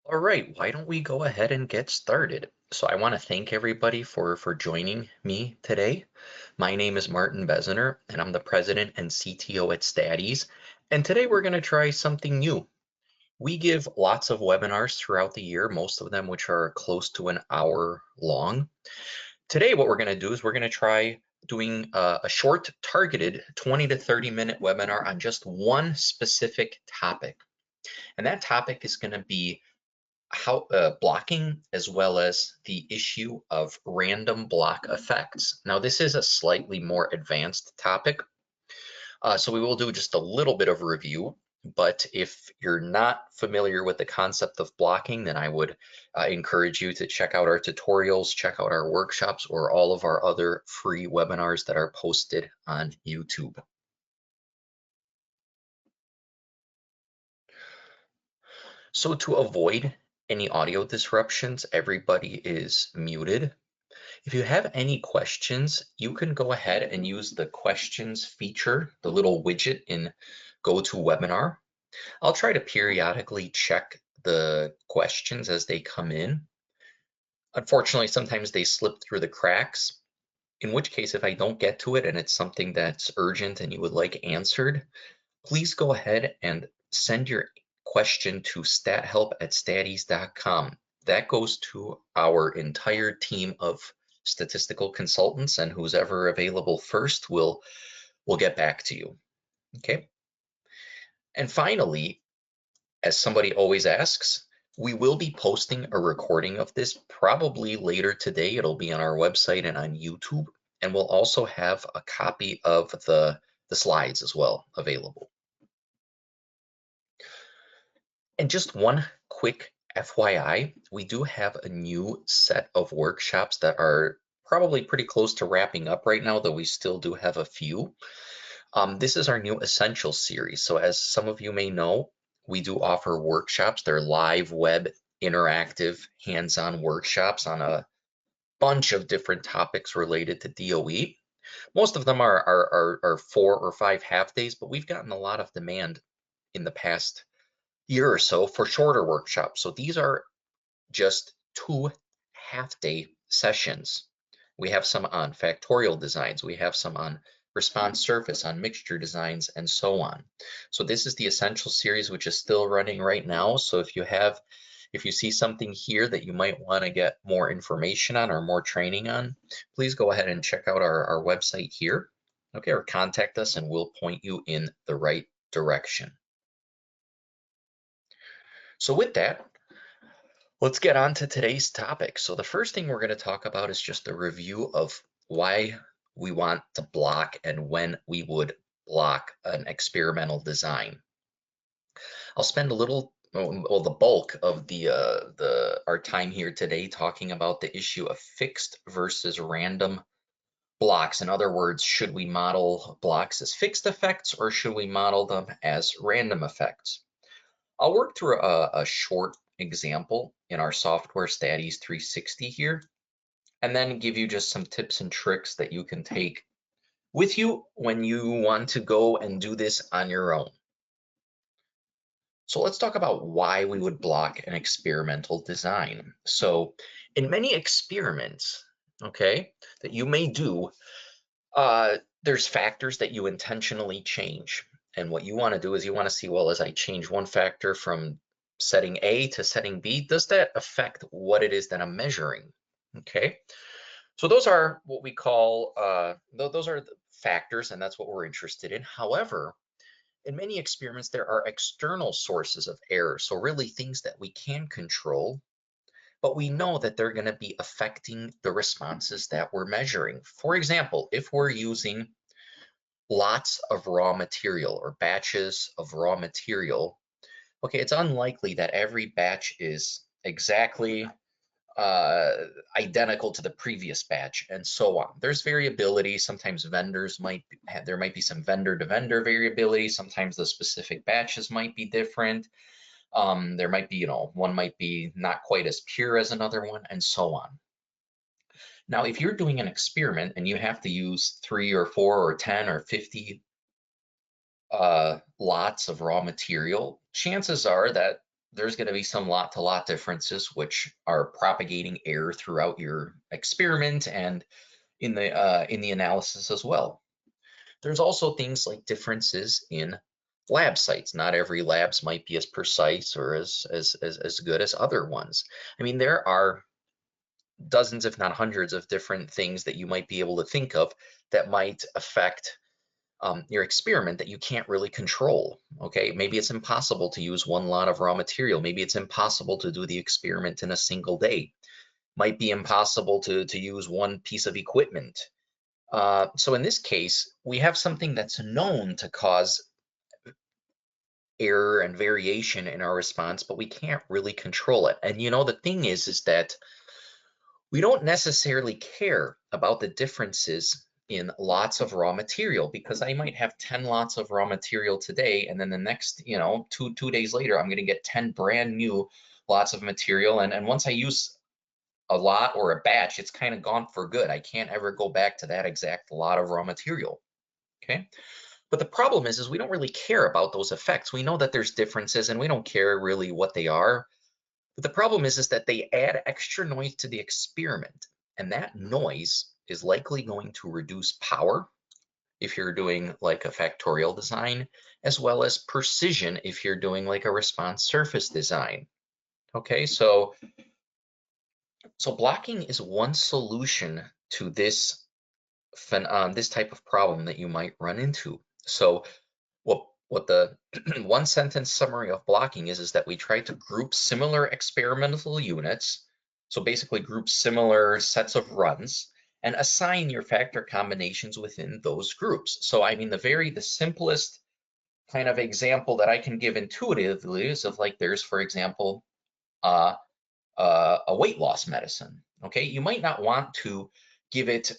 All right, why don't we go ahead and get started? So I want to thank everybody for joining me today. My name is Martin Beziner, and I'm the president and CTO at Staties. And today we're going to try something new. We give lots of webinars throughout the year, most of them which are close to an hour long. Today, what we're going to do is we're going to try doing a short, targeted 20 to 30-minute webinar on just one specific topic. And that topic is going to be how blocking as well as the issue of random block effects. Now, this is a slightly more advanced topic, so we will do just a little bit of review. But if you're not familiar with the concept of blocking, then I would encourage you to check out our tutorials, check out our workshops, or all of our other free webinars that are posted on YouTube. So to avoid any audio disruptions, everybody is muted. If you have any questions, you can go ahead and use the questions feature, the little widget in GoToWebinar. I'll try to periodically check the questions as they come in. Unfortunately, sometimes they slip through the cracks, in which case, if I don't get to it and it's something that's urgent and you would like answered, please go ahead and send your question to stathelp@staties.com. That goes to our entire team of statistical consultants, and who's ever available first will get back to you. Okay. And finally, as somebody always asks, we will be posting a recording of this probably later today. It'll be on our website and on YouTube, and we'll also have a copy of the slides as well available. And just one quick FYI, we do have a new set of workshops that are probably pretty close to wrapping up right now, though we still do have a few. This is our new Essentials series. So as some of you may know, we do offer workshops. They're live web interactive hands-on workshops on a bunch of different topics related to DOE. Most of them are 4 or 5 half days, but we've gotten a lot of demand in the past year or so for shorter workshops. So these are just 2 half-day sessions. We have some on factorial designs, we have some on response surface, on mixture designs, and so on. So this is the Essential series, which is still running right now. So if you see something here that you might want to get more information on or more training on, please go ahead and check out our website here, okay, or contact us and we'll point you in the right direction. So with that, let's get on to today's topic. So the first thing we're going to talk about is just a review of why we want to block and when we would block an experimental design. I'll spend a little, well, the bulk of our time here today talking about the issue of fixed versus random blocks. In other words, should we model blocks as fixed effects or should we model them as random effects? I'll work through a short example in our software Staties 360 here, and then give you just some tips and tricks that you can take with you when you want to go and do this on your own. So let's talk about why we would block an experimental design. So in many experiments, okay, that you may do, there's factors that you intentionally change. And what you want to do is you want to see, well, as I change one factor from setting A to setting B, does that affect what it is that I'm measuring? Okay, so those are what we call, those are the factors, and that's what we're interested in. However, in many experiments, there are external sources of error. So really things that we can control, but we know that they're going to be affecting the responses that we're measuring. For example, if we're using lots of raw material or batches of raw material, okay, it's unlikely that every batch is exactly identical to the previous batch and so on. There's variability. Sometimes vendors there might be some vendor to vendor variability. Sometimes the specific batches might be different. There might be, one might be not quite as pure as another one and so on. Now, if you're doing an experiment and you have to use 3 or 4 or 10 or 50 lots of raw material, chances are that there's going to be some lot-to-lot differences which are propagating error throughout your experiment and in the analysis as well. There's also things like differences in lab sites. Not every labs might be as precise or as good as other ones. I mean, there are dozens, if not hundreds, of different things that you might be able to think of that might affect your experiment that you can't really control. Okay, maybe it's impossible to use one lot of raw material. Maybe it's impossible to do the experiment in a single day. Might be impossible to use one piece of equipment. So in this case, we have something that's known to cause error and variation in our response, but we can't really control it. And you know, the thing is that we don't necessarily care about the differences in lots of raw material, because I might have 10 lots of raw material today, and then the next, you know, two days later, I'm going to get 10 brand new lots of material. And once I use a lot or a batch, it's kind of gone for good. I can't ever go back to that exact lot of raw material. Okay. But the problem is we don't really care about those effects. We know that there's differences and we don't care really what they are. But the problem is that they add extra noise to the experiment. And that noise is likely going to reduce power if you're doing like a factorial design, as well as precision if you're doing like a response surface design. Okay, so blocking is one solution to this type of problem that you might run into. So what the one sentence summary of blocking is that we try to group similar experimental units, so basically group similar sets of runs, and assign your factor combinations within those groups. So I mean, the simplest kind of example that I can give intuitively is of like there's, for example, a weight loss medicine. Okay, you might not want to give it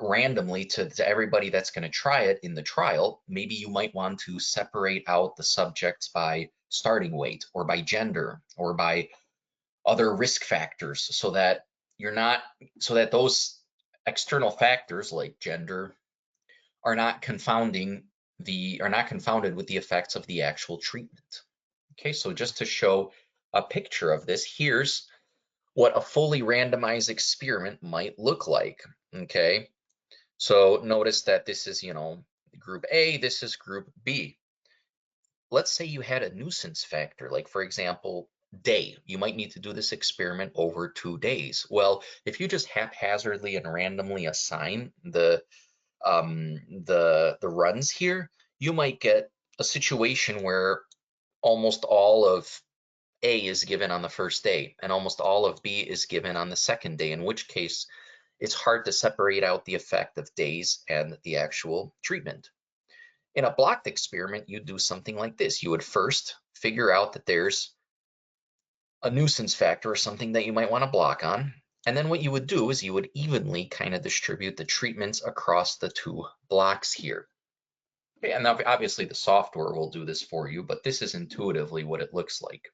randomly to everybody that's going to try it in the trial. Maybe you might want to separate out the subjects by starting weight or by gender or by other risk factors, so that you're not so that those external factors like gender are not confounding are not confounded with the effects of the actual treatment. Okay, so just to show a picture of this, here's what a fully randomized experiment might look like. Okay, so notice that this is, you know, group A, this is group B. Let's say you had a nuisance factor, like for example, day. You might need to do this experiment over 2 days. Well, if you just haphazardly and randomly assign the runs here, you might get a situation where almost all of A is given on the first day and almost all of B is given on the second day, in which case it's hard to separate out the effect of days and the actual treatment. In a blocked experiment, you'd do something like this. You would first figure out that there's a nuisance factor or something that you might want to block on. And then what you would do is you would evenly kind of distribute the treatments across the two blocks here. Okay, and obviously the software will do this for you, but this is intuitively what it looks like.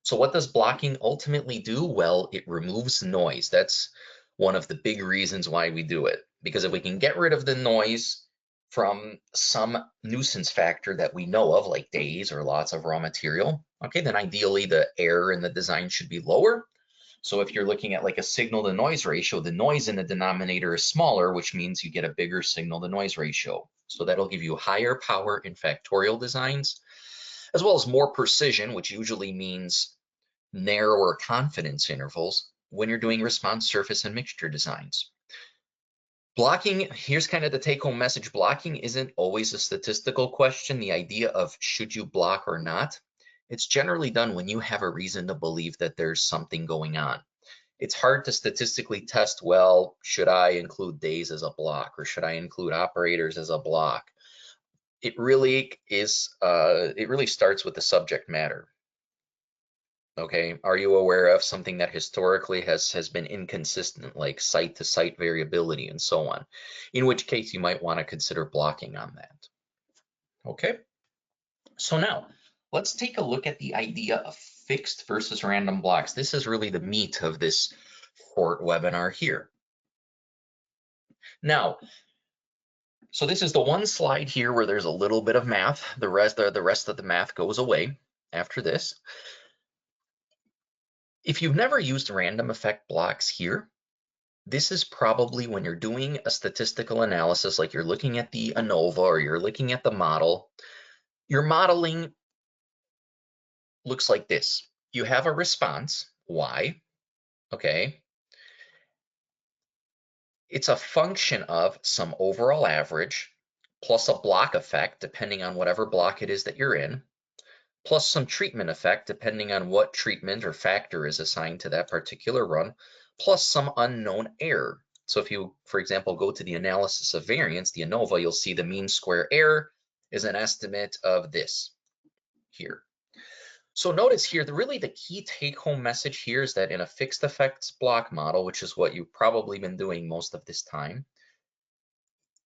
So what does blocking ultimately do? Well, it removes noise. That's one of the big reasons why we do it. Because if we can get rid of the noise from some nuisance factor that we know of, like days or lots of raw material, okay, then ideally the error in the design should be lower. So if you're looking at like a signal to noise ratio, the noise in the denominator is smaller, which means you get a bigger signal to noise ratio. So that'll give you higher power in factorial designs, as well as more precision, which usually means narrower confidence intervals when you're doing response surface and mixture designs. Blocking, here's kind of the take-home message. Blocking isn't always a statistical question, the idea of should you block or not. It's generally done when you have a reason to believe that there's something going on. It's hard to statistically test, well, should I include days as a block or should I include operators as a block? It really starts with the subject matter. Okay, are you aware of something that historically has been inconsistent, like site to site variability and so on? In which case you might want to consider blocking on that. Okay, so now let's take a look at the idea of fixed versus random blocks. This is really the meat of this short webinar here. Now, so this is the one slide here where there's a little bit of math. The rest of the math goes away. after this. If you've never used random effect blocks here, this is probably when you're doing a statistical analysis, like you're looking at the ANOVA or you're looking at the model. Your modeling looks like this. You have a response, Y, okay? It's a function of some overall average plus a block effect, depending on whatever block it is that you're in, plus some treatment effect, depending on what treatment or factor is assigned to that particular run, plus some unknown error. So if you, for example, go to the analysis of variance, the ANOVA, you'll see the mean square error is an estimate of this here. So notice here, really the key take-home message here is that in a fixed effects block model, which is what you've probably been doing most of this time,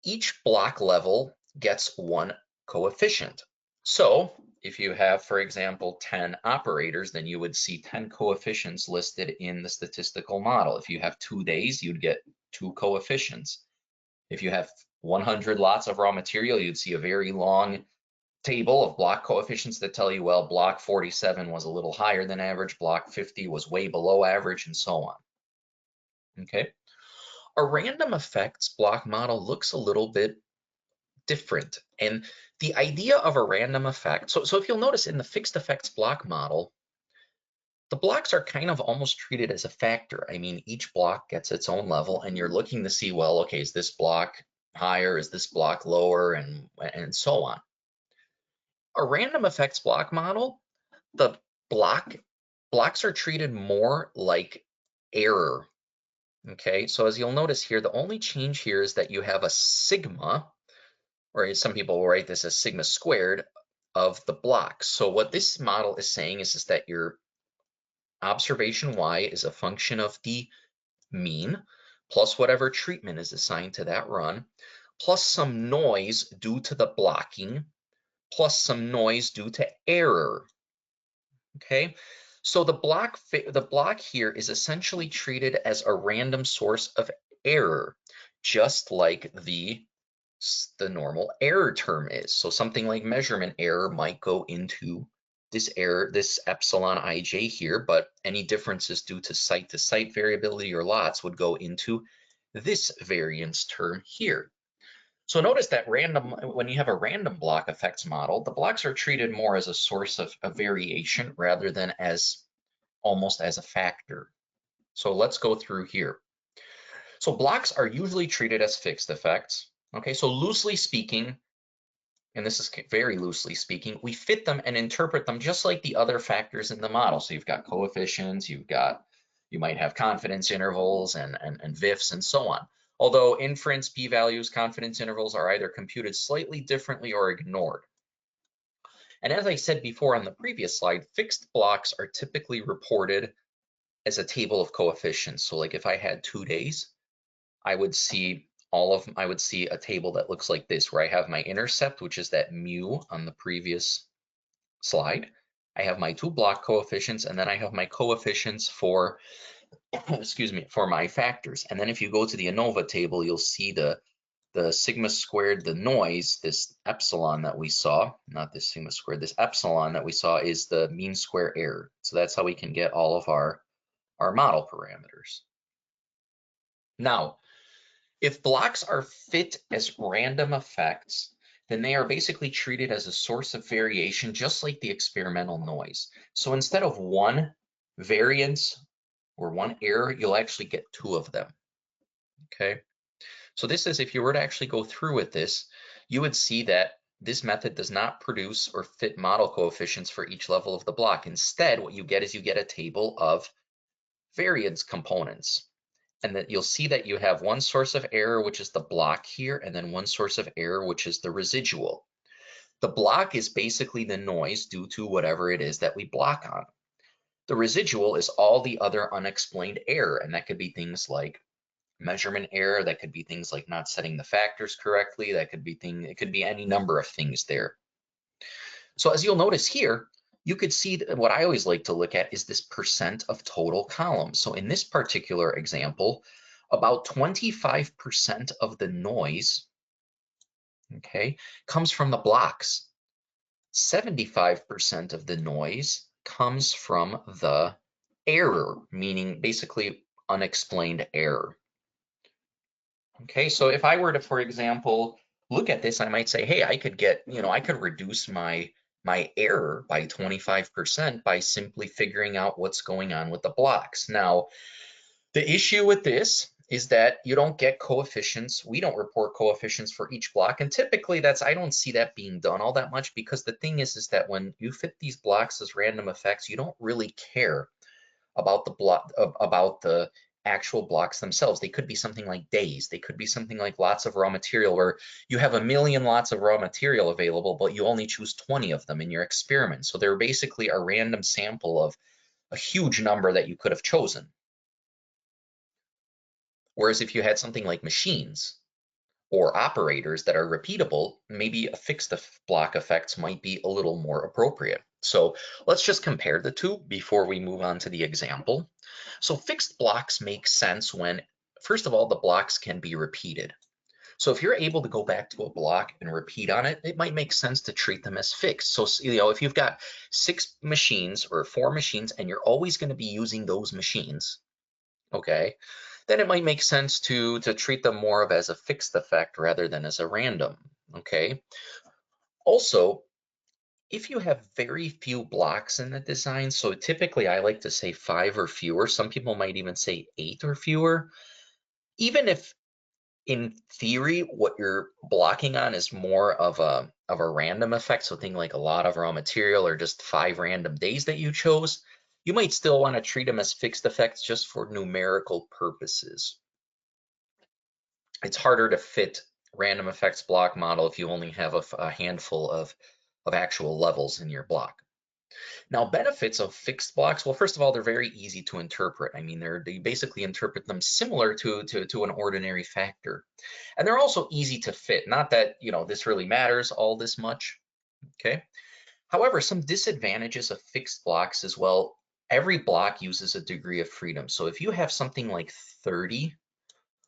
each block level gets one coefficient. So if you have, for example, 10 operators, then you would see 10 coefficients listed in the statistical model. If you have 2 days, you'd get 2 coefficients. If you have 100 lots of raw material, you'd see a very long table of block coefficients that tell you, well, block 47 was a little higher than average, block 50 was way below average, and so on. Okay. A random effects block model looks a little bit different. And the idea of a random effect, so if you'll notice in the fixed effects block model, the blocks are kind of almost treated as a factor. I mean, each block gets its own level and you're looking to see, well, okay, is this block higher? Is this block lower? And so on. A random effects block model, the blocks are treated more like error. Okay, so as you'll notice here, the only change here is that you have a sigma, or some people will write this as sigma squared, of the blocks. So what this model is saying is that your observation Y is a function of the mean plus whatever treatment is assigned to that run, plus some noise due to the blocking, plus some noise due to error. Okay, so the block here is essentially treated as a random source of error, just like the normal error term is. So something like measurement error might go into this error, this epsilon ij here, but any differences due to site variability or lots would go into this variance term here. So notice that when you have a random block effects model, the blocks are treated more as a source of variation rather than as almost as a factor. So let's go through here. So blocks are usually treated as fixed effects. Okay, so loosely speaking, and this is very loosely speaking, we fit them and interpret them just like the other factors in the model. So you've got coefficients, you might have confidence intervals and VIFs and so on. Although inference, p-values, confidence intervals are either computed slightly differently or ignored. And as I said before on the previous slide, fixed blocks are typically reported as a table of coefficients. So like if I had 2 days, I would see a table that looks like this, where I have my intercept, which is that mu on the previous slide. I have my 2 block coefficients, and then I have my coefficients for, excuse me, for my factors. And then if you go to the ANOVA table, you'll see the sigma squared, the noise, this epsilon that we saw, not this sigma squared, this epsilon that we saw is the mean square error. So that's how we can get all of our model parameters. Now, if blocks are fit as random effects, then they are basically treated as a source of variation, just like the experimental noise. So instead of one variance or one error, you'll actually get 2 of them. Okay. So this is, if you were to actually go through with this, you would see that this method does not produce or fit model coefficients for each level of the block. Instead, what you get is you get a table of variance components. And that you'll see that you have one source of error, which is the block here, and then one source of error, which is the residual. The block is basically the noise due to whatever it is that we block on. The residual is all the other unexplained error, and that could be things like measurement error, that could be things like not setting the factors correctly, it could be any number of things there. So as you'll notice here, you could see that what I always like to look at is this percent of total columns. So in this particular example, about 25% of the noise, okay, comes from the blocks. 75% of the noise comes from the error, meaning basically unexplained error. Okay, so if I were to, for example, look at this, I might say, hey, I could get, I could reduce my error by 25% by simply figuring out what's going on with the blocks. Now, the issue with this is that you don't get coefficients. We don't report coefficients for each block. And typically I don't see that being done all that much, because the thing is that when you fit these blocks as random effects, you don't really care about the block, about the actual blocks themselves. They could be something like days. They could be something like lots of raw material, where you have a million lots of raw material available, but you only choose 20 of them in your experiment. So they're basically a random sample of a huge number that you could have chosen. Whereas if you had something like machines or operators that are repeatable, maybe a fixed block effects might be a little more appropriate. So let's just compare the two before we move on to the example. So fixed blocks make sense when, first of all, the blocks can be repeated. So if you're able to go back to a block and repeat on it, it might make sense to treat them as fixed. So, if you've got 6 machines or 4 machines and you're always going to be using those machines, okay, then it might make sense to treat them more of as a fixed effect rather than as a random, okay? Also, if you have very few blocks in the design, so typically I like to say 5 or fewer, some people might even say 8 or fewer, even if in theory what you're blocking on is more of a random effect, so think like a lot of raw material or just 5 random days that you chose, you might still want to treat them as fixed effects just for numerical purposes. It's harder to fit random effects block model if you only have a handful of actual levels in your block. Now, benefits of fixed blocks, well, first of all, they're very easy to interpret. I mean, they basically interpret them similar to an ordinary factor. And they're also easy to fit. Not that, this really matters all this much, okay? However, some disadvantages of fixed blocks as well, every block uses a degree of freedom. So if you have something like 30,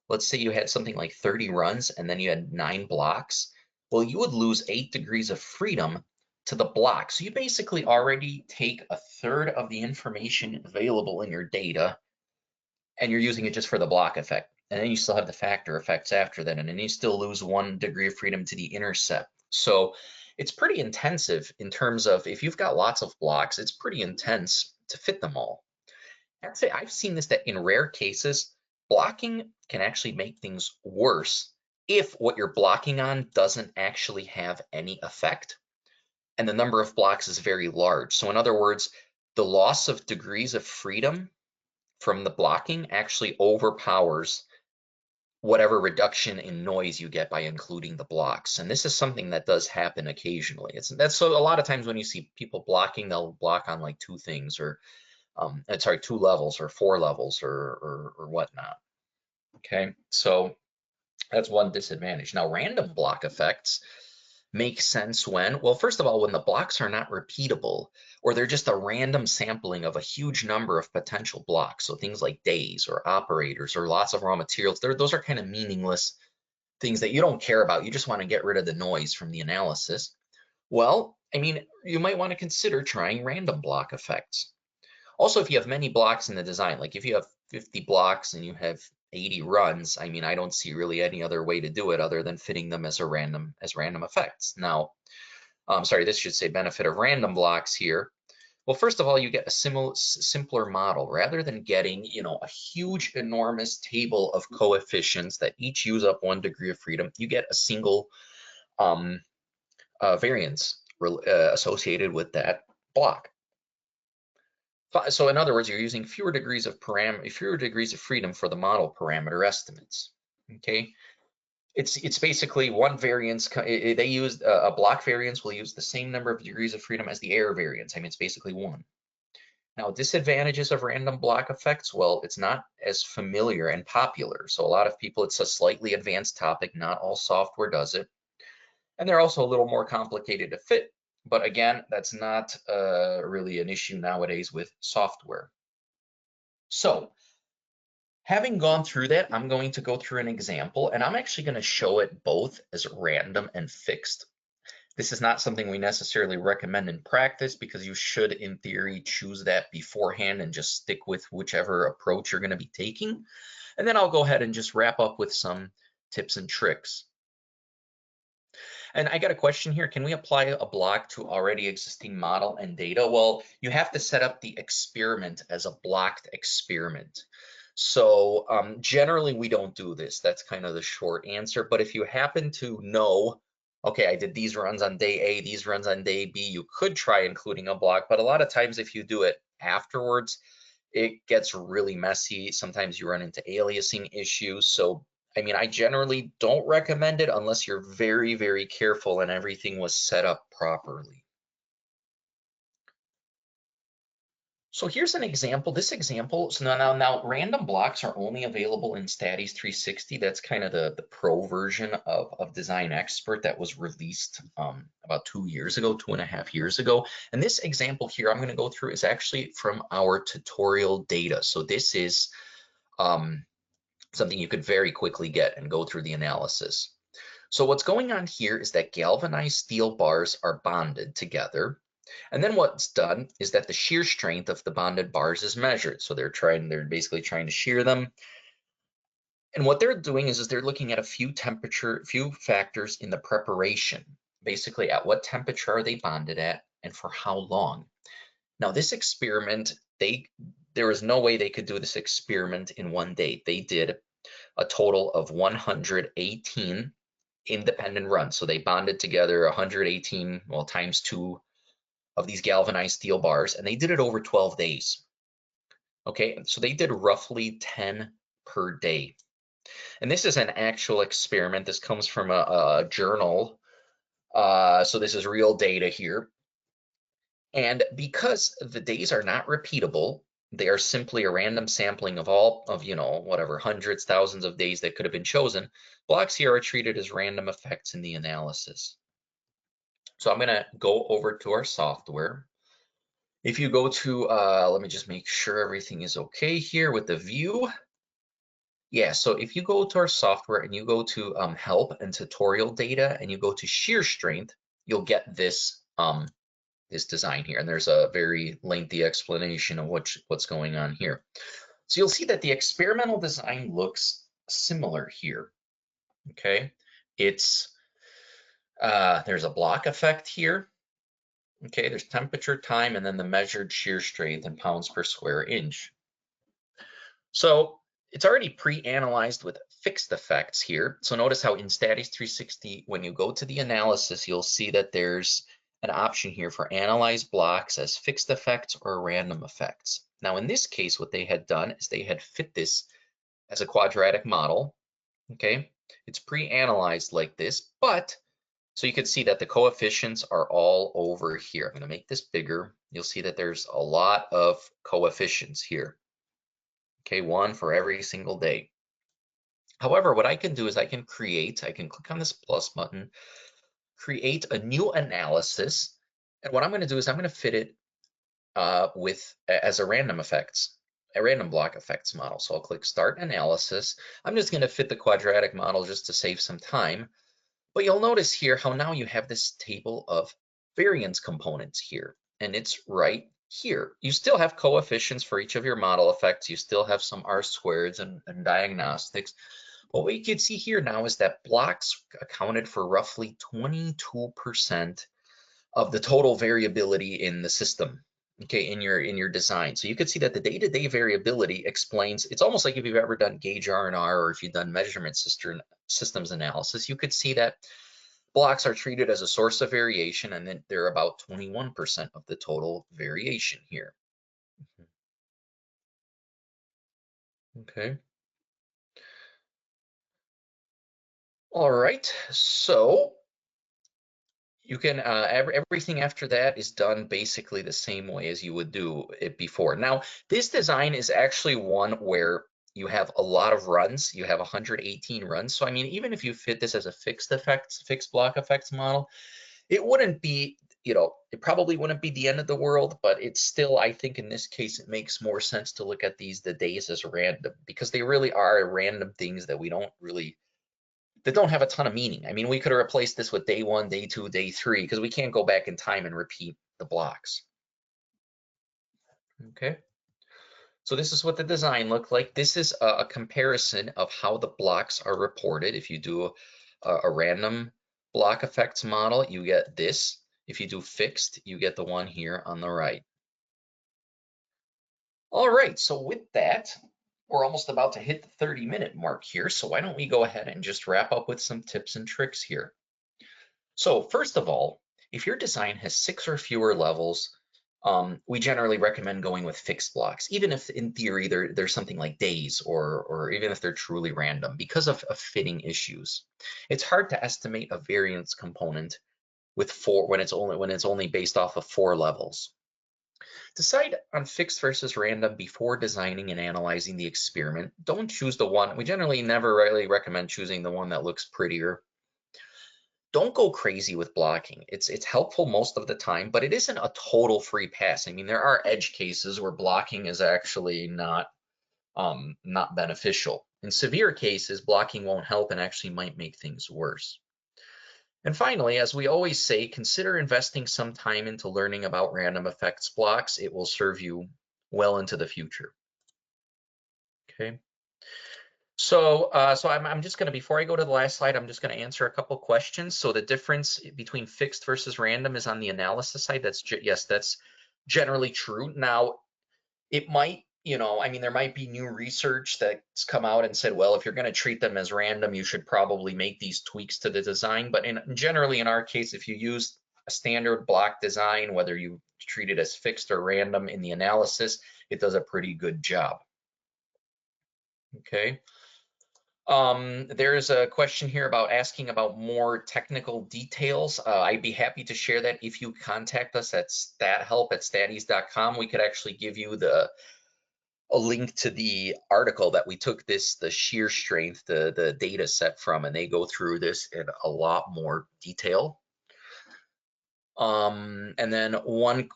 let's say you had something like 30 runs and then you had 9 blocks, well, you would lose 8 degrees of freedom to the block. So you basically already take a third of the information available in your data and you're using it just for the block effect. And then you still have the factor effects after that, and then you still lose 1 degree of freedom to the intercept. So it's pretty intensive in terms of, if you've got lots of blocks, it's pretty intense to fit them all. I'd say I've seen this, that in rare cases, blocking can actually make things worse if what you're blocking on doesn't actually have any effect and the number of blocks is very large. So in other words, the loss of degrees of freedom from the blocking actually overpowers whatever reduction in noise you get by including the blocks. And this is something that does happen occasionally. That's so a lot of times when you see people blocking, they'll block on like 2 things, or 2 levels or 4 levels or whatnot. Okay, so that's one disadvantage. Now, random block effects make sense when, well, first of all, when the blocks are not repeatable, or they're just a random sampling of a huge number of potential blocks. So things like days or operators or lots of raw materials, those are kind of meaningless things that you don't care about. You just want to get rid of the noise from the analysis. Well, I mean, you might want to consider trying random block effects. Also, if you have many blocks in the design, like if you have 50 blocks and you have 80 runs, I mean, I don't see really any other way to do it other than fitting them as random effects. Now, sorry, this should say benefit of random blocks here. Well, first of all, you get a simpler model rather than getting, a huge, enormous table of coefficients that each use up 1 degree of freedom. You get a single variance associated with that block. So in other words, you're using fewer degrees of freedom for the model parameter estimates. Okay, it's basically one variance. They use a block variance will use the same number of degrees of freedom as the error variance. I mean, it's basically 1. Now, disadvantages of random block effects, well, it's not as familiar and popular. So a lot of people, it's a slightly advanced topic. Not all software does it, and they're also a little more complicated to fit. But again, that's not really an issue nowadays with software. So having gone through that, I'm going to go through an example, and I'm actually going to show it both as random and fixed. This is not something we necessarily recommend in practice because you should, in theory, choose that beforehand and just stick with whichever approach you're going to be taking. And then I'll go ahead and just wrap up with some tips and tricks. And I got a question here. Can we apply a block to already existing model and data? Well, you have to set up the experiment as a blocked experiment. So generally we don't do this. That's kind of the short answer. But if you happen to know, okay, I did these runs on day A, these runs on day B, you could try including a block. But a lot of times if you do it afterwards, it gets really messy. Sometimes you run into aliasing issues. So I mean, I generally don't recommend it unless you're very, very careful and everything was set up properly. So here's an example. This example, so now random blocks are only available in Statis 360. That's kind of the pro version of Design Expert that was released about 2 years ago, 2.5 years ago. And this example here I'm going to go through is actually from our tutorial data. So this is something you could very quickly get and go through the analysis. So what's going on here is that galvanized steel bars are bonded together. And then what's done is that the shear strength of the bonded bars is measured. So they're basically trying to shear them. And what they're doing is they're looking at a few factors in the preparation. Basically, at what temperature are they bonded at and for how long? Now this experiment, there was no way they could do this experiment in one day. They did a total of 118 independent runs. So they bonded together 118, well, times 2 of these galvanized steel bars, and they did it over 12 days. Okay, so they did roughly 10 per day. And this is an actual experiment. This comes from a journal. So this is real data here. And because the days are not repeatable, they are simply a random sampling of all of, whatever, hundreds, thousands of days that could have been chosen. Blocks here are treated as random effects in the analysis. So I'm going to go over to our software. If you go to, let me just make sure everything is okay here with the view. Yeah, so if you go to our software and you go to help and tutorial data and you go to shear strength, you'll get this this design here. And there's a very lengthy explanation of what's going on here. So you'll see that the experimental design looks similar here. Okay, it's there's a block effect here. Okay, there's temperature, time, and then the measured shear strength in pounds per square inch. So it's already pre-analyzed with fixed effects here. So notice how in Statis 360, when you go to the analysis, you'll see that there's an option here for analyze blocks as fixed effects or random effects. Now in this case, what they had done is they had fit this as a quadratic model. Okay, it's pre-analyzed like this, but so you can see that the coefficients are all over here. I'm going to make this bigger. You'll see that there's a lot of coefficients here. Okay, one for every single day. However, what I can do is I can click on this plus button, create a new analysis. And what I'm going to do is I'm going to fit it as a random block effects model. So I'll click start analysis. I'm just going to fit the quadratic model just to save some time. But you'll notice here how now you have this table of variance components here, and it's right here. You still have coefficients for each of your model effects. You still have some R-squareds and diagnostics. But what you can see here now is that blocks accounted for roughly 22% of the total variability in the system. Okay, in your design. So you can see that the day-to-day variability explains, it's almost like if you've ever done gauge R&R or if you've done measurement systems analysis, you could see that blocks are treated as a source of variation, and then they're about 21% of the total variation here. Okay. All right, so you can, everything after that is done basically the same way as you would do it before. Now, this design is actually one where you have a lot of runs. You have 118 runs. So, I mean, even if you fit this as a fixed block effects model, it wouldn't be, it probably wouldn't be the end of the world, but it's still, I think in this case, it makes more sense to look at the days as random because they really are random things that we don't really that don't have a ton of meaning. I mean, we could have replaced this with day 1, day 2, day 3, because we can't go back in time and repeat the blocks. Okay. So this is what the design looked like. This is a comparison of how the blocks are reported. If you do a random block effects model, you get this. If you do fixed, you get the one here on the right. All right, so with that, we're almost about to hit the 30-minute mark here. So why don't we go ahead and just wrap up with some tips and tricks here. So first of all, if your design has 6 or fewer levels, we generally recommend going with fixed blocks, even if in theory there's something like days or even if they're truly random because of fitting issues. It's hard to estimate a variance component with 4 when it's only based off of 4 levels. Decide on fixed versus random before designing and analyzing the experiment. Don't choose the one. We generally never really recommend choosing the one that looks prettier. Don't go crazy with blocking. It's helpful most of the time, but it isn't a total free pass. I mean, there are edge cases where blocking is actually not beneficial. In severe cases, blocking won't help and actually might make things worse. And finally, as we always say, consider investing some time into learning about random effects blocks. It will serve you well into the future. Okay. So, I'm just going to, before I go to the last slide, I'm just going to answer a couple questions. So the difference between fixed versus random is on the analysis side. Yes, that's generally true. Now, it might, I mean, there might be new research that's come out and said, well, if you're going to treat them as random, you should probably make these tweaks to the design. But generally, in our case, if you use a standard block design, whether you treat it as fixed or random in the analysis, it does a pretty good job. Okay. There's a question here about asking about more technical details. I'd be happy to share that if you contact us at help@staties.com. We could actually give you a link to the article that we took the shear strength, the data set from, and they go through this in a lot more detail. And then one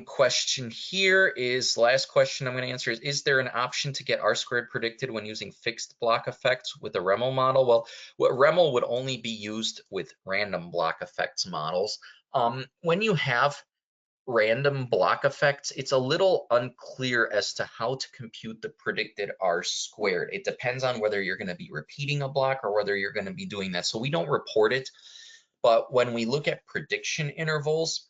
question here is, last question I'm going to answer is there an option to get R-squared predicted when using fixed block effects with a REML model? Well, REML would only be used with random block effects models. When you have random block effects, it's a little unclear as to how to compute the predicted R-squared. It depends on whether you're going to be repeating a block or whether you're going to be doing that. So we don't report it. But when we look at prediction intervals,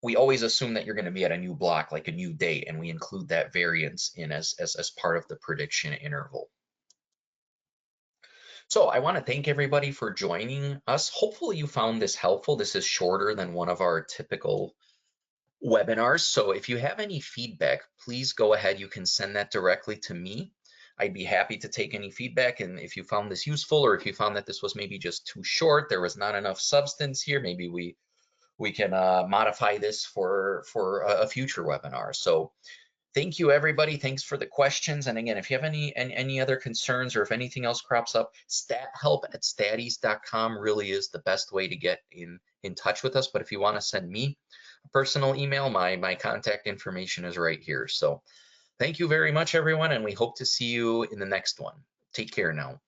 we always assume that you're going to be at a new block, like a new date, and we include that variance in as part of the prediction interval. So I want to thank everybody for joining us. Hopefully you found this helpful. This is shorter than one of our typical webinars. So if you have any feedback, please go ahead. You can send that directly to me. I'd be happy to take any feedback, and if you found this useful or if you found that this was maybe just too short, there was not enough substance here, maybe we can modify this for a future webinar. So thank you, everybody. Thanks for the questions. And again, if you have any other concerns or if anything else crops up, help@staties.com really is the best way to get in touch with us. But if you want to send me a personal email, my contact information is right here. So thank you very much, everyone, and we hope to see you in the next one. Take care now.